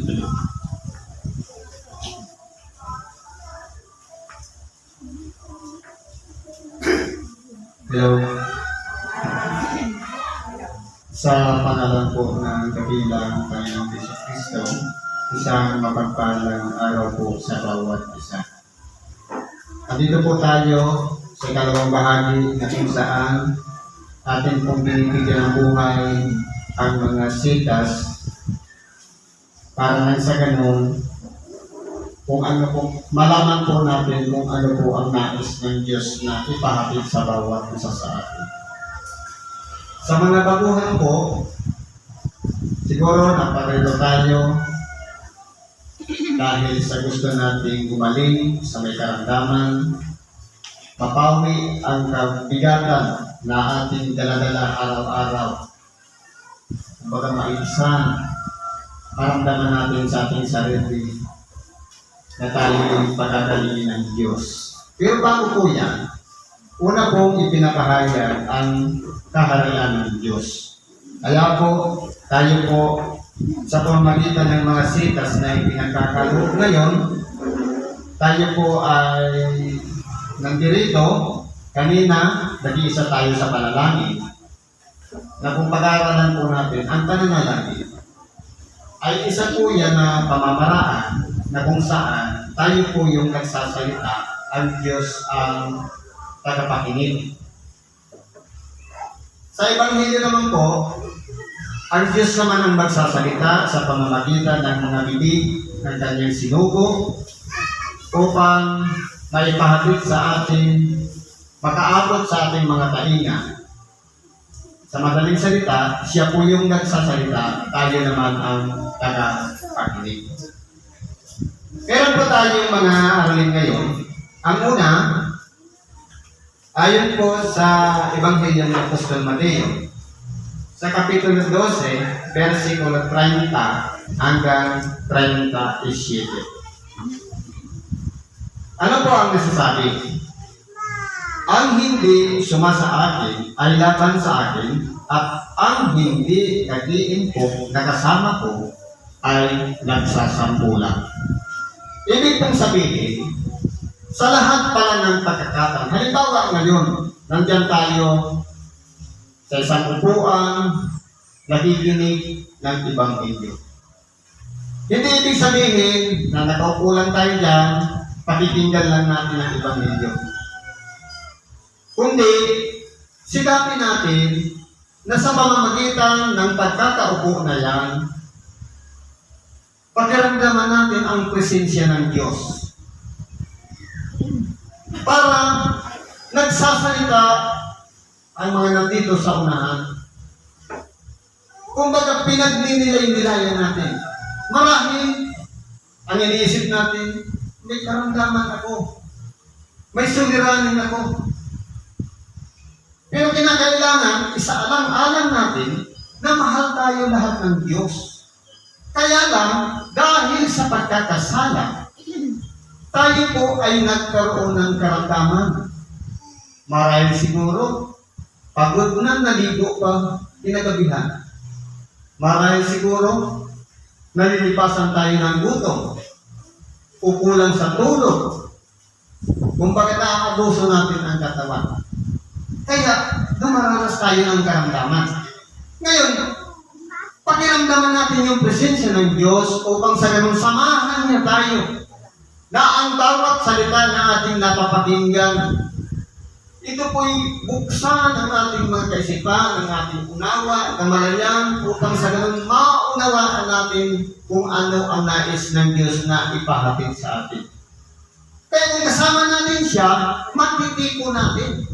Hello. Sa pangalan po ng kabilang Panginoong Jesucristo, isang mapagpalang araw po sa bawat isa. Andito po tayo sa ikalawang bahagi na kung saan atin pong binibigyan ng buhay ang mga sitas para nang sa ganun kung ano po, malaman po natin kung ano po ang nais ng Diyos na ipahatid sa bawat isa sa atin. Sa mga baguhan po, siguro naparito tayo dahil sa gusto nating gumaling sa may karamdaman, mapawi ang kabigatan na ating daladala araw-araw. Kumbaga maisan, maramdaman natin sa ating sarili na tayo yung pagkakalingin ng Diyos. Pero bago po yan, una pong ipinapahayag ang kaharian ng Diyos. Kaya po, tayo po sa pamamagitan ng mga sitas na ipinagkakaloob ngayon, tayo po ay nandirito. Kanina, nag-iisa tayo sa panalangin na kung pag-aaralan po natin, ang pananalangin ay isa po yan na pamamaraan na kung saan tayo po yung nagsasalita, ang Diyos ang tagapakinig. Sa Ebanghelyo naman po, ang Diyos naman ang magsasalita sa pamamagitan ng mga bibig ng kanyang sinugo upang maipahatid sa atin, makaabot sa ating mga tainga. Sa madaling salita, siya po yung nagsasalita, tayo naman ang tagapakinig. Meron po tayong mga aralin ngayon. Ang una, ayon po sa Ebanghelyo ng Apostol Mateo, sa Kapitulo 12, versikulo 30 hanggang 37. Ano po ang nasasabi? Ang hindi sumasa akin ay laban sa akin, at ang hindi nagdiin po na kasama ko ay nagsasampulan. Ibig pong sabihin, sa lahat pala ng pagkakataon, halimbawa ngayon, nandyan tayo sa isang upuan, nakikinig ng Ebanghelyo. Hindi ibig sabihin na nakaupo lang tayo dyan, pakikinggan lang natin ang Ebanghelyo. Kundi, sikapin natin na sa pamamagitan ng pagkakaupo na yan, pakiramdaman natin ang presensya ng Diyos. Para nagsasalita ang mga nandito sa unahan. Kumbaga pinagninilayan natin. Marahil ang iniisip natin, may karamdaman ako. May suliranin ako. Pero kinakailangan, isaalang-alang natin na mahal tayo lahat ng Diyos. Kaya lang, dahil sa pagkakasala, tayo po ay nagkaroon ng karamdaman. Marahil siguro, pagod na naligo pa kinagabihan. Marahil siguro, nalilipasan tayo ng gutom. Kukulang sa tulog. Kung bakit naaabuso natin ang katawan. Kaya, dumaranas tayo ng karamdaman. Ngayon, pakiramdaman natin yung presensya ng Diyos upang sa ganun samahan niya tayo na ang bawat salita na ating napapakinggan, ito po'y buksan ang ating mga kaisipan, ang ating unawa, kamalayan, upang sa ganun maunawaan natin kung ano ang nais ng Diyos na ipahatid sa atin. Kaya kung kasama natin siya, matitipo natin.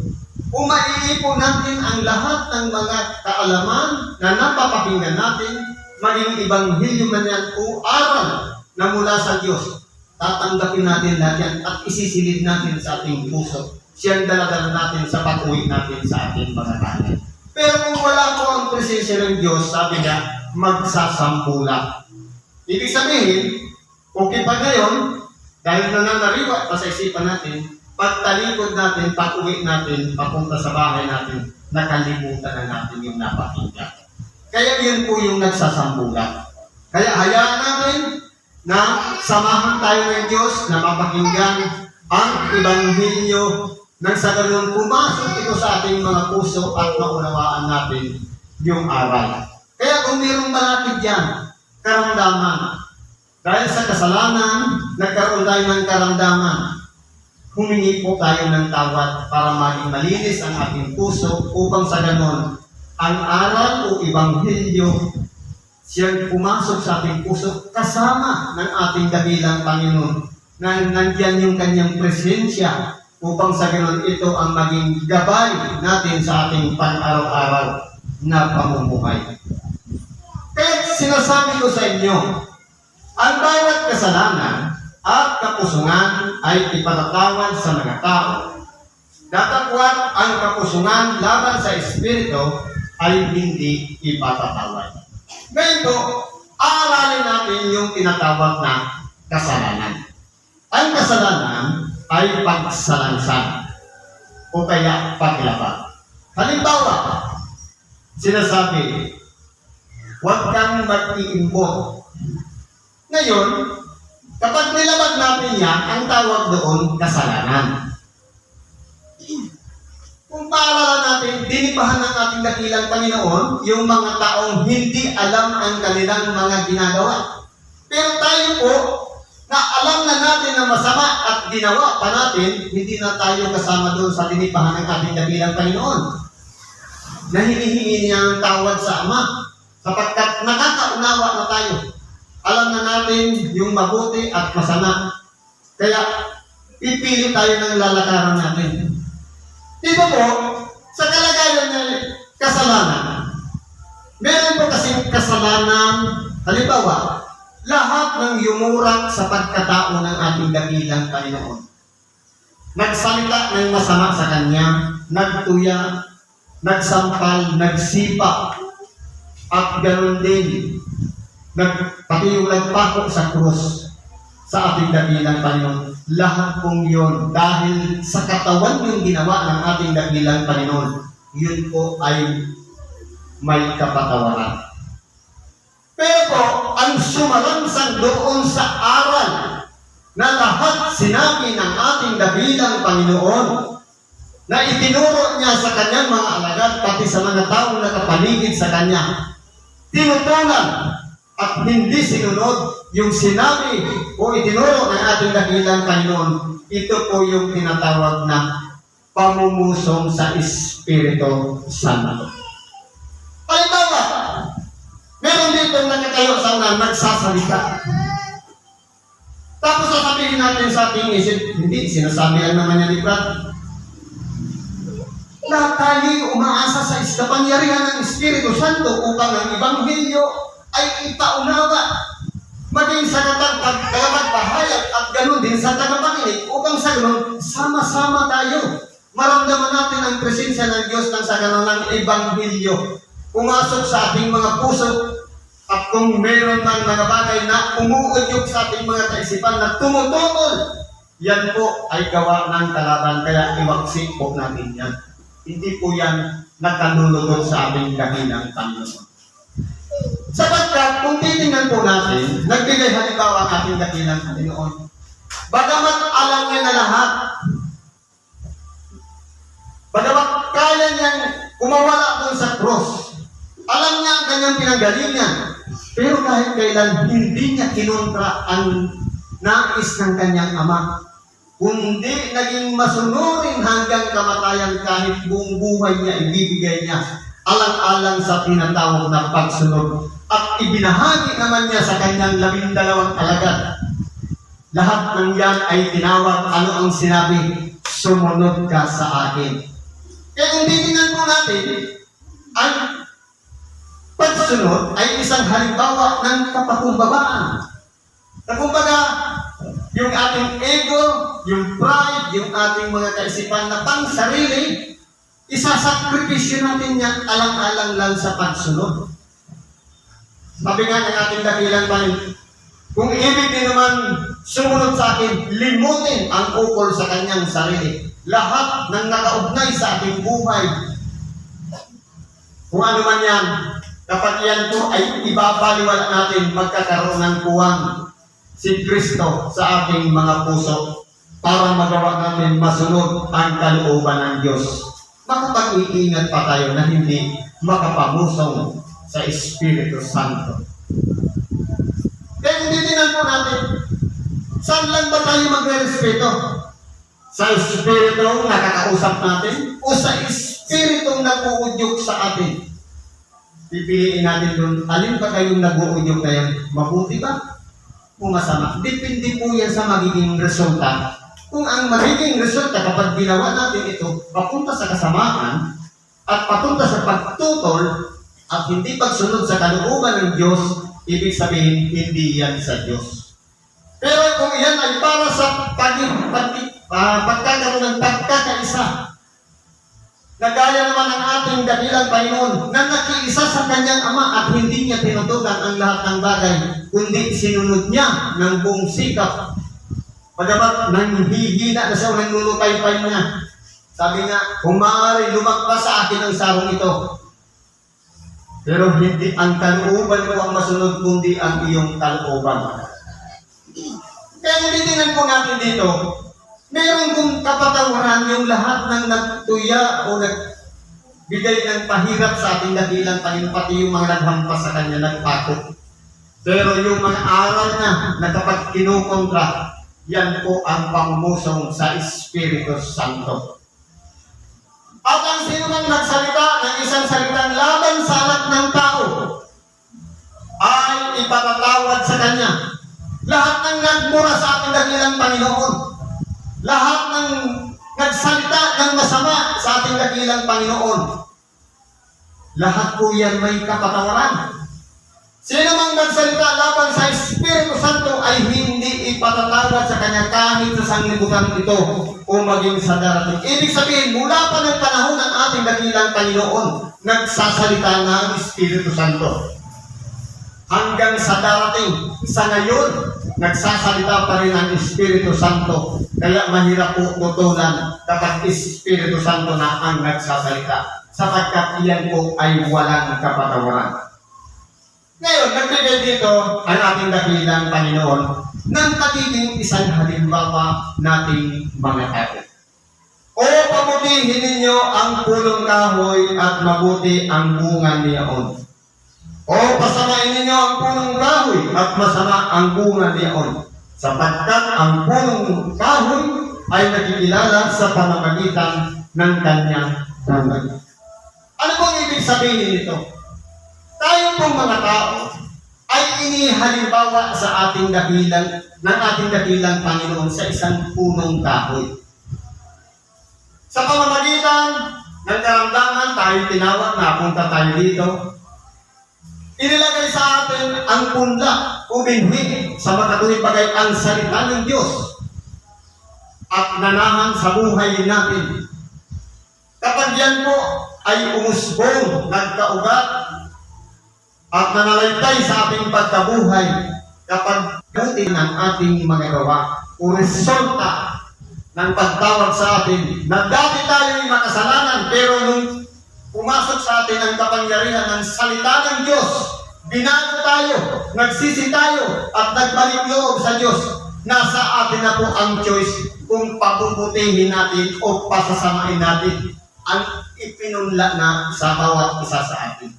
Kung maiipon natin ang lahat ng mga kaalaman na napapakinggan natin, maging Ebanghelyo man yan o aral na mula sa Diyos, tatanggapin natin lahat yan at isisilid natin sa ating puso. Siyang daladala natin sa pag-uwi natin sa ating mga tahanan. Pero kung wala po ang presensya ng Diyos, sabi niya, magsasampulan. Ibig sabihin, okay pa ngayon, dahil nananariwa pa sa isipan natin, pagtalikod natin, pag-uwi natin, papunta sa bahay natin, nakalimutan na natin yung napakinggan. Kaya yun po yung nagsasambulan. Kaya hayaan natin na samahan tayo ng Diyos na mapakinggan ang Ebanghelyo nang sa ganun pumasok ito sa ating mga puso at maunawaan natin yung aral. Kaya kung mayroong malapit yan, karamdaman, dahil sa kasalanan, nagkaroon tayo ng karamdaman, humingi po tayo ng tawad para maging malinis ang ating puso upang sa ganon, ang aral o Ebanghelyo siyang pumasok sa ating puso kasama ng ating dakilang Panginoon na nandiyan yung kanyang presensya upang sa ganon ito ang maging gabay natin sa ating pang-araw-araw na pamumuhay. Kaya sinasabi ko sa inyo, ang bawat kasalanan at kapusungan ay ipatatawad sa mga tao. Datapwat ang kapusungan laban sa Espiritu ay hindi ipatatawad. Ngayon po, aralin natin yung tinatawag na kasalanan. Ang kasalanan ay pagsalansan o kaya paglaba. Halimbawa, sinasabi, huwag kang mag-iimbot. Ngayon, kapag nilabag natin yan, ang tawag doon, kasalanan. Kung paaralan natin, dinipahan ng ating dakilang Panginoon, yung mga taong hindi alam ang kanilang mga ginagawa. Pero tayo po, na alam na natin na masama at ginawa pa natin, hindi na tayo kasama doon sa dinipahan ng ating dakilang Panginoon. Na hinihingi niya ang tawad sa Ama, sapagkat nakakaunawa na tayo. Alam na natin yung mabuti at masama. Kaya, pipili tayo ng lalakaran natin. Dito po, sa kalagayan ng kasalanan, meron po kasing kasalanan, halimbawa, lahat ng yumurak sa pagkatao ng ating dakilang Panginoon. Nagsalita ng masama sa Kanya, nagtuya, nagsampal, nagsipa, at ganoon din, pati yung nagpako sa krus sa ating dakilang Panginoon. Lahat pong yun, dahil sa katawan yung ginawa ng ating dakilang Panginoon, yun po ay may kapatawaran. Pero po, ang sumalansang doon sa aral na lahat sinabi ng ating dakilang Panginoon na itinuro niya sa kanyang mga alagad, pati sa mga taong nakapaligid sa kanya, tinutunan at hindi sinunod yung sinabi o itinuro ng ating dakilang Panginoon. Ito po yung tinatawag na pamumusong sa Espiritu Santo. Halimbawa, meron dito nakatayo sa unan, nagsasalita. Tapos sasabihin natin sa ating isip, hindi, sinasabi lang naman niya ni Brad. Lahat tayo umaasa sa kapangyarihan ng Espiritu Santo upang ang Ebanghelyo ay ipaunawa. Maging sa tagapagpahayag at ganoon din sa tagapakinig upang sa ganoon, sama-sama tayo. Maramdaman natin ang presensya ng Diyos ng sa ganoon ng Ebanghelyo. Pumasok sa ating mga puso at kung meron ng mga bagay na umuudyok sa ating mga kaisipan na tumututol, yan po ay gawa ng kalaban. Kaya iwaksik po natin yan. Hindi po yan nakalulugod sa ating dakilang Panginoon. Sapagkat kung titingnan po natin, nagbigay halimbawa ang ating dakilang Panginoon. Bagamat alam niya na lahat, bagamat kaya niyang kumawala doon sa cross, alam niya ang kanyang pinanggalingan, pero kahit kailan hindi niya kinontra ang nais ng kanyang Ama, kundi naging masunurin hanggang kamatayan kahit buong buhay niya ibibigay niya alang-alang sa tinatawag na pagsunod. At ibinahagi naman niya sa kanyang 12 alagad. Lahat ng yan ay tinawag, ano ang sinabi? Sumunod ka sa akin. Kaya kung titingnan po natin, ang pagsunod ay isang halimbawa ng kapakumbabaan. Na kumbaga, yung ating ego, yung pride, yung ating mga kaisipan na pang sarili, isasakripisyo natin yan alang-alang lang sa pagsunod. Sabi nga ng ating dakilang Panginoon, kung ibig din naman sumunod sa akin, limutin ang ukol sa kanyang sarili. Lahat ng nakaugnay sa ating buhay, kung ano man yan, Kapag yan po ay ibabaliwala natin, magkakaroon ng puwang si Kristo sa ating mga puso para magawa natin masunod ang kalooban ng Diyos. Makapag-iingat pa tayo na hindi makapamusong sa Espiritu Santo. Kaya hindi tinan po natin, saan lang ba tayo magre-respeto? Sa Espiritu nakakausap natin o sa Espiritu nag-uudyok sa atin? Pipiliin natin doon, alin ba kayong nag-uudyok na yan? Mabuti ba o masama? Depende po yan sa magiging resulta. Kung ang magiging resulta kapag ginawa natin ito, papunta sa kasamaan at papunta sa pagtutol at hindi pagsunod sa kalooban ng Diyos, ibig sabihin, hindi yan sa Diyos. Pero kung yan ay para sa pagkakaroon ng pagkakaisa, na gaya naman ng ating dakilang Panginoon na nakiisa sa kanyang Ama at hindi niya tinutukan ang lahat ng bagay, kundi sinunod niya ng buong sikap. Pagamat nanghihina na siya o nanglulupay-pay niya, sabi nga, kung maaari lumagpas sa akin ang sarong ito. Pero hindi ang kalooban ko ang masunod, kundi ang iyong kalooban. Kaya titingnan po natin dito, meron kong kapatawaran yung lahat ng nagtuya o nagbigay ng pahirap sa ating dakilang Panginoon, pati yung mga naghampas sa Kanya, nagpakot. Pero yung mga aral na kapag kinukontra, yan po ang pangmusong sa Espiritu Santo. At ang sino man nagsalita ng isang salitang laban sa anak ng tao, ay ipatatawad sa Kanya. Lahat ng nagmura sa ating dakilang Panginoon, lahat ng nagsalita ng masama sa ating dakilang Panginoon, lahat po yan may kapatawaran. Sino mang nagsalita laban sa Espiritu Santo ay hindi ipatatawad sa Kanya kahit sa sanglibutan ito o maging sa darating. Ibig sabihin, mula pa ng panahon ng ating dakilang Panginoon, nagsasalita ng Espiritu Santo. Hanggang sa darating, sa ngayon, nagsasalita pa rin ang Espiritu Santo. Kaya mahirap po tutulan kapag Espiritu Santo na ang nagsasalita, sapagkat iyan po ay walang kapatawaran. Ngayon, nagbigay dito ang ating dakilang Panginoon ng pagiging isang halimbawa nating mga tao. O pabutihin ninyo ang punong kahoy at mabuti ang bunga niyaon. O pasamain ninyo ang punong kahoy at masama ang bunga niyaon. Sapagkat ang punong kahoy ay nakikilala sa pamamagitan ng kanyang bunga. Ano bang ibig sabihin nito? Tayo pong mga tao ay inihalimbawa sa ating dakilang Panginoon sa isang punong kahoy. Sa pamamagitan ng karamdaman, tayo tinawag na punta tayo dito. Inilagay sa atin ang punla o binhi sa makatuwing bagay ang salita ng Diyos at nanahan sa buhay natin. Kapag yan po ay umusbong, nagkaugat, at nanalaystay sa ating pagkabuhay, kapag buti ng ating mga gawa o resulta ng pagtawag sa atin na dati tayo'y makasalanan, pero nung pumasok sa atin ang kapangyarihan ng salita ng Diyos, binago tayo, nagsisi tayo, at nagbalik loob sa Diyos. Nasa atin na po ang choice kung pabubutihin natin o pasasamain natin ang ipinunla na sa bawat isa sa atin.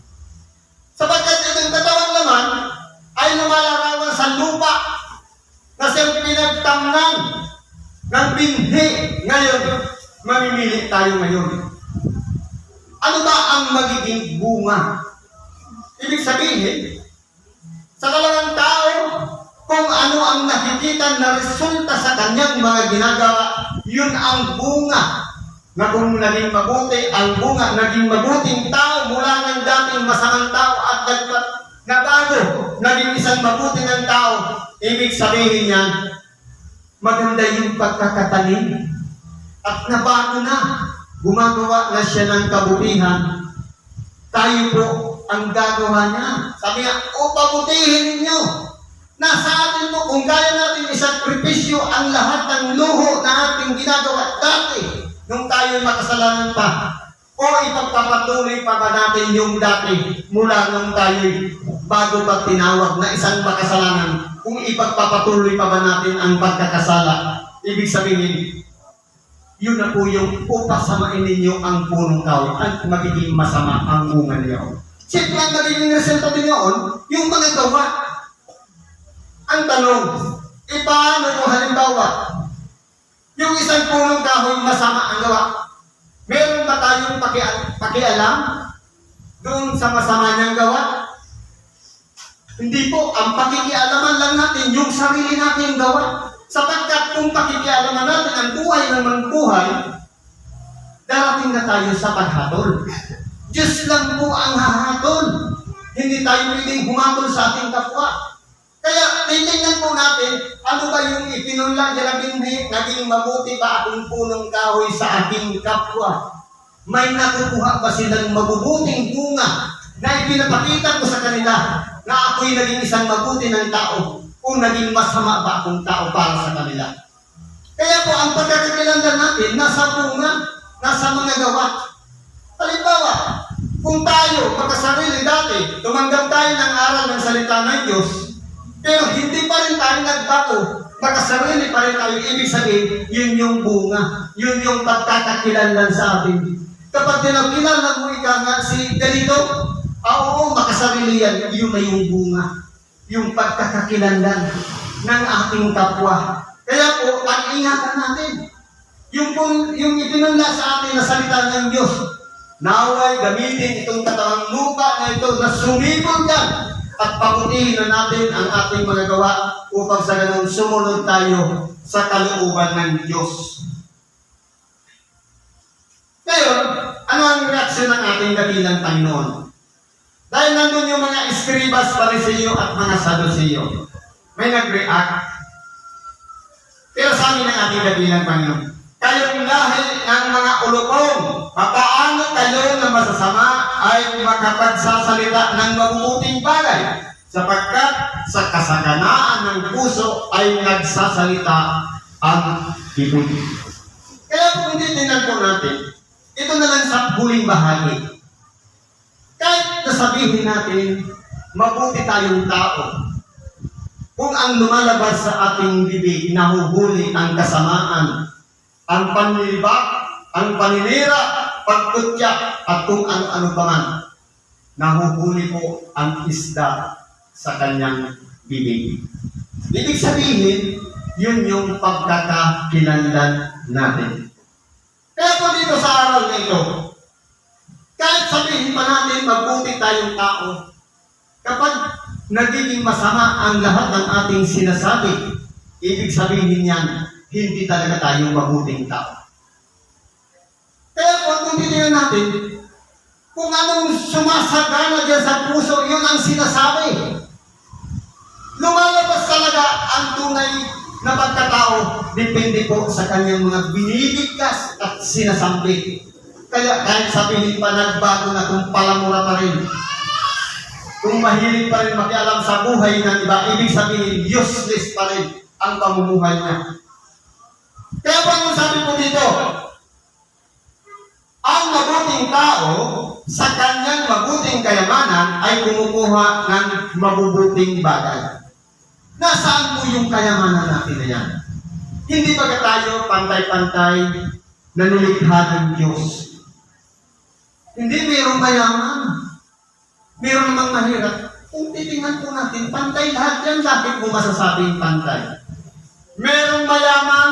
Sapagkat itong katawang laman ay lumalarawan sa lupa na siyang pinagtamnan ng binhi. Ngayon, mamimili tayo ngayon. Ano ba ang magiging bunga? Ibig sabihin, sa kalangang tao, kung ano ang nakikita na resulta sa kanyang mga ginagawa, yun ang bunga. Na kung naging mabuti, ang bunga, naging mabuting tao mula ng dating masamang tao at nabago, naging isang mabuti ng tao, ibig sabihin niya, maganda yung pagkakatanim at nabago na, gumagawa na siya ng kabutihan. Tayo po ang gagawa niya. Sabi nga, o pabutihin ninyo. Nasa atin po, kung kaya natin isakripisyo ang lahat ng luho na ating ginagawa dati, nung tayo makasalanan pa, o O ipagpapatuloy pa ba natin yung dati mula nung tayo'y bago pa tinawag na isang makasalanan? Kung ipagpapatuloy pa ba natin ang pagkakasala? Ibig sabihin, yun na po yung upasamain ninyo ang punong kahoy at magiging masama ang bunga niyo. Siyempre, ang magiging resulta din yun, yung mga gawa. Ang tanong, paano kung halimbawa, yung isang punong kahoy masama ang gawa? Meron ba tayong pakialam doon sa masama niyang gawa? Hindi po. Ang pakikialaman lang natin yung sarili nating gawa. Sapagkat kung pakikialaman natin ang buhay ng buhay, darating na tayo sa paghatol. Diyos lang po ang hahatol. Hindi tayo pwedeng humatol sa ating kapwa. Kaya titingnan po natin, ano ba yung ipinunla niya naging mabuti ba akong punong kahoy sa aking kapwa? May nakukuha ba silang mabubuting bunga na ipinapakita ko sa kanila na ako'y naging isang mabuti ng tao o naging masama ba akong tao para sa kanila? Kaya po ang pagkakakilanlan natin nasa bunga, nasa mga gawa. Halimbawa, kung tayo, pagkasarili dati, tumanggap tayo ng aral ng salita ng Diyos, pero hindi pa rin tayo nagbago, pagkasarili pa rin tayo, ibig sabihin, yun yung bunga, yun yung pagkakakilanlan sa atin. Kapag tinakilala mo nga si ganito, oo, makasarili yan, yun na yung bunga, yung pagkakakilanlan ng ating kapwa. Kaya po, pag-ingatan natin, yung ipinunla sa atin na salita ng Diyos, naway gamitin itong katawang lupa na ito na sumipol yan at paputihin na natin ang ating mga gawa upang sa ganun sumunod tayo sa kalooban ng Diyos. Ngayon, ano ang reaksyon ng ating dakilang Panginoon? Dahil nandun yung mga eskribas, Pariseo at mga Saduceo, may nag-react. Pero sa amin ang ating dakilang Panginoon, kayong lahi ng mga ulupong, paano kayo na masasama ay makapagsasalita ng mabubuting bagay, sapagkat sa kasaganaan ng puso ay nagsasalita ang bibig. Kaya kung titingnan po natin, ito na lang sa huling bahagi. Kahit nasabihin natin, mabuti tayong tao, kung ang lumalabas sa ating bibig, nahuhuli ang kasamaan, ang panlibak, ang paninira, pagkutya, at kung ano-ano pa man, nahuhuli po ang isda sa kanyang bibig. Ibig sabihin, yun yung pagkakakilanlan natin. Kaya po dito sa aral na ito, kahit sabihin pa natin mabuti tayong tao, kapag nagiging masama ang lahat ng ating sinasabi, ibig sabihin yan, hindi talaga tayong mabuting tao. Kaya kung titingnan natin, kung anong sumasagana dyan sa puso, yun ang sinasabi. Lumalabas talaga ang tunay na pagkatao, depende po sa kanyang mga binibigkas at sinasabi. Kaya kahit sabihin pa nagbago na kung palamura pa rin, kung mahilig pa rin makialam sa buhay ng iba, ibig sabihin useless pa rin ang pamumuhay niya. Kaya pa yung sabi po dito, ang mabuting tao sa kanyang mabuting kayamanan ay kumukuha ng mabubuting bagay. Nasaan po yung kayamanan natin na yan? Hindi ba tayo pantay-pantay na nilikha ng Diyos? Hindi mayroong mayaman. Mayroon namang mahirap. Kung titingnan po natin, pantay lahat yan. Bakit mo masasabing pantay? Mayroong mayaman,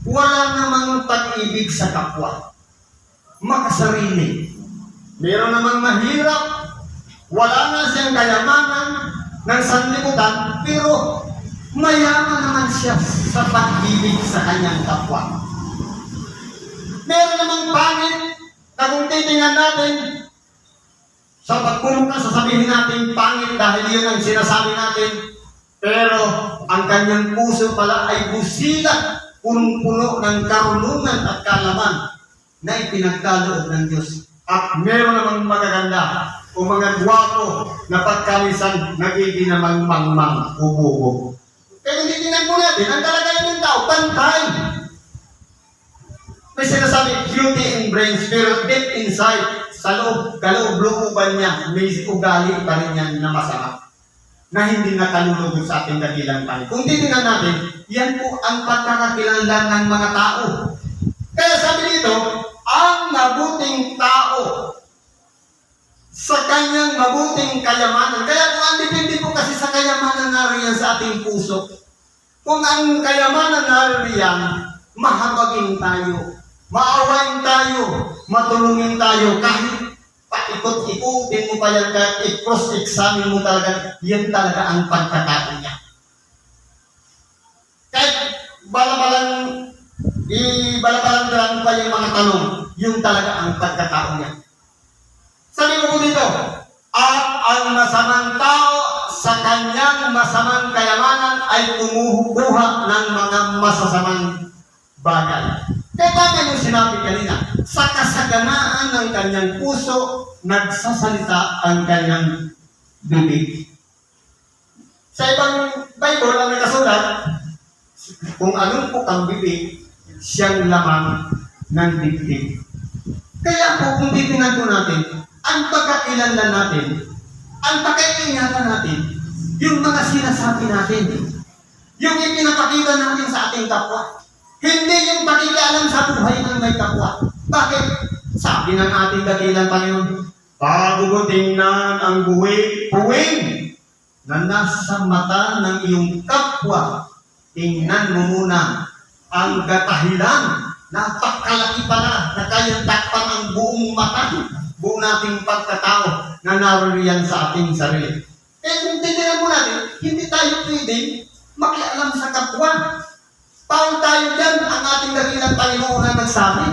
wala namang pag-ibig sa kapwa. Makasarili. Meron namang mahirap, wala na siyang kayamanan ng sanlibutan, pero mayaman naman siya sa pag-ibig sa kanyang kapwa. Meron namang pangit na kung titingnan natin, sa pagkulong ka, sasabihin natin pangit dahil yun ang sinasabi natin, pero ang kanyang puso pala ay busilat, punong-puno ng karunungan at kalaman na ipinagkaloob ng Diyos. At meron namang magaganda o mga gwapo na pagkamisan nagiging namang mangmang ububo. Kaya kung titingnan po natin, ang kalagayan ng tao, pantay. May sinasabi, beauty in brains, pero deep inside, sa loob, kaloob-looban niya, may ugali pa rin yan na masama, na hindi nakalulugod sa ating dakilang tayo. Kung titingnan natin, yan po ang pagkakakilanlan ng mga tao. Kaya sabi dito, ang mabuting tao sa kanyang mabuting kayamanan. Kaya kung ang depende po kasi sa kayamanan nariyan sa ating puso. Kung ang kayamanan nariyan, mahabagin tayo, maawain tayo, matulungin tayo, kahit paikot-ikutin mo pa yan, kahit i-cross-examine mo talaga, yan talaga ang pagkatao niya. Kahit balabalang lang pa yung mga tanong, yun talaga ang pagkatao niya. Sabi ko po dito, at ang masamang tao sa kanyang masamang kayamanan ay kumukuha ng mga masasamang bagay. Kaya tama yung sinabi kanina, sa kasaganaan ng kanyang puso, nagsasalita ang kanyang bibig. Sa ibang Bible, ang nakasulat, kung anong po ang bibig, siyang laman ng dibdib. Kaya po, kung titingnan po natin, ang pagkakilanlan natin, ang pagkaingatan natin, yung mga sinasabi natin, yung ipinapakita natin sa ating kapwa, hindi yung pakikialam sa buhay ng may kapwa. Bakit? Sabi ng ating dakilang Panginoon, bago tingnan ang buwing na nasa mata ng iyong kapwa, tingnan mo muna ang gatahilan, napakalaki pala na kayang takpan ang buong mata, buong nating pagkatao na naririyan sa ating sarili. Eh kung titignan mo natin, hindi tayo pwedeng makialam sa kapwa. Paano tayo dyan? Ang ating dakilang Panginoon na nagsabi,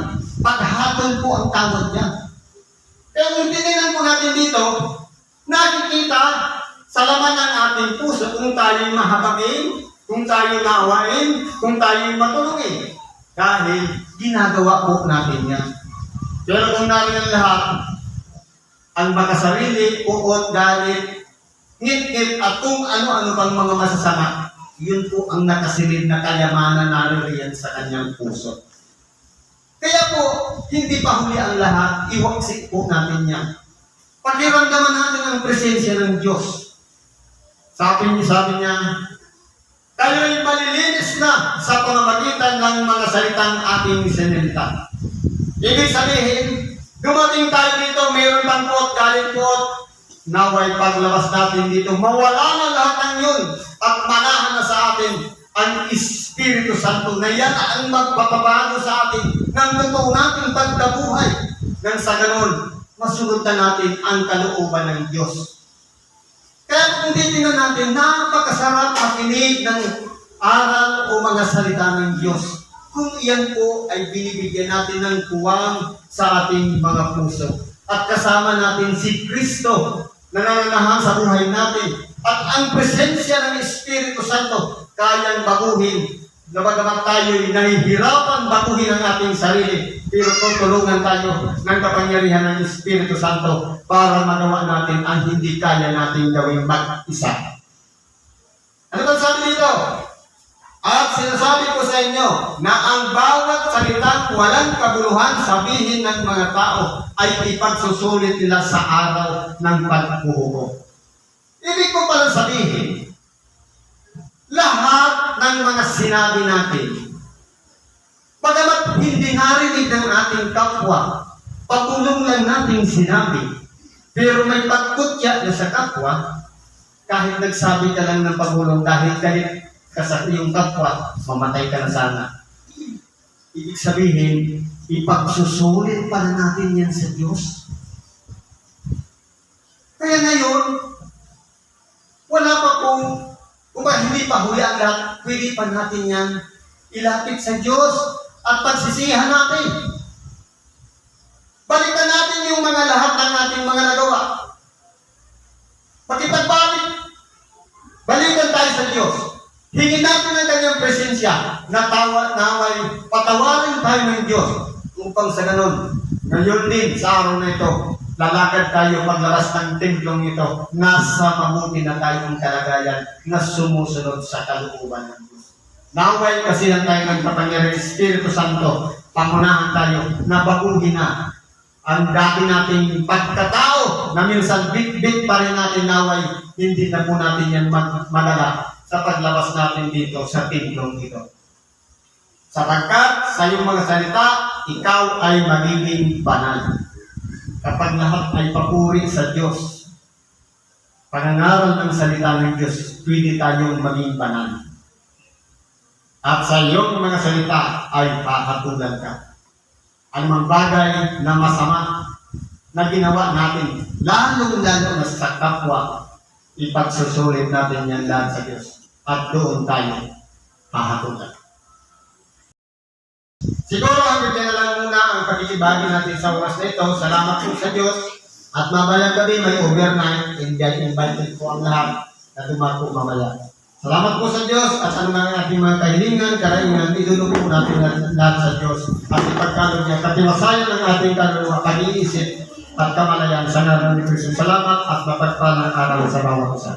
paghatol po ang tawag niya. Pero kung titignan po natin dito, nakikita sa laman ng ating puso kung tayo'y mahabagin, kung tayo'y naawain, kung tayo'y matulungin. Dahil ginagawa po natin yan. Pero kung namin lahat, ang makasarili, uot, galit, ngit-ngit, at kung ano-ano pang mga masasama, yun po ang nakasilid na kayamanan naririyan sa kanyang puso. Kaya po, hindi pa huli ang lahat, iwaksik po natin yan. Pakiramdaman natin ang presensya ng Diyos. Sabi niya, kayo'y malilinis na sa pamamagitan ng mga salitang ating sinilita. Ibig sabihin, dumating tayo dito, mayroon bang pot, galit pot, naway paglabas natin dito, mawala na lahat ng yun at manahan na sa atin ang Espiritu Santo na yan ang magpapabago sa atin ng totoo nating pagkabuhay. Nang sa ganun, masunod na natin ang kalooban ng Diyos. Kaya kung titingnan natin, napakasarap makinig ng aral o mga salita ng Diyos. Kung iyan po ay binibigyan natin ng puwang sa ating mga puso. At kasama natin si Kristo na nananahan sa buhay natin. At ang presensya ng Espiritu Santo kayang baguhin. Nabagamat tayo'y nahihirapan baguhin ang ating sarili. Pero tutulungan tayo ng kapangyarihan ng Espiritu Santo para magawa natin ang hindi kaya natin gawing mag-isa. Ano ba sabi dito? At sinasabi ko sa inyo na ang bawat salitang walang kabuluhan sabihin ng mga tao ay ipagsusulit nila sa araw ng paghuhukom. Ibig ko pala sabihin, lahat ng mga sinabi natin, pagamat hindi narinig ng ating kapwa, pagulong lang nating sinabi, pero may pagkutya na sa kapwa, kahit nagsabi ka lang ng pagulong dahil galit ka sa iyong kapwa, mamatay ka na sana. Ibig sabihin, ipagsusulit pala natin yan sa Diyos. Kaya ngayon, wala pa kung hindi pa huli ang lahat, pwede pa natin yan ilapit sa Diyos at pagsisihan natin. Balikan natin yung mga lahat ng ating mga nagawa. Pakipagbalik, balikan tayo sa Diyos. Hingin natin ang kanyang presensya na naway patawarin tayo ng Diyos upang sa ganun. Ngayon din sa araw na ito, lalakad tayo paglabas ng templong ito, nasa mabuti na tayong kalagayan na sumusunod sa kalooban ng Diyos. Naway kasi lang tayo ng kapangyarihan Espiritu Santo pangunahan tayo na baguhin na ang dati nating pagkatao na minsan bit-bit pa rin natin naway, hindi na po natin yan madala sa paglabas natin dito sa timplong ito. Sapagkat sa iyong mga salita, ikaw ay magiging banal. Kapag lahat ay papuri sa Diyos, pangangaral ng salita ng Diyos, pwede tayong maging banal. At sa iyong mga salita ay pahatulan ka. Anumang bagay na masama na ginawa natin, lalong-lalo na sa kapwa, ipagsusulit natin yan lahat sa Diyos. At doon tayo hahatulan. Siguro hanggang dyan na lang muna ang pagkikibagi natin sa oras na ito. Salamat po sa Diyos. At mamayang gabi may overnight. Invited po ang lahat na dumako mamaya. Salamat po sa Diyos at ano mga ating mga kahilingan, karaingan, idulog po natin lahat sa Diyos at ipagkalog niya katiwasayan ng ating kaluluwa, pag-iisip at kamalayan sa ngalan ni Kristo. Salamat at mapagpalang araw sa bawat isa.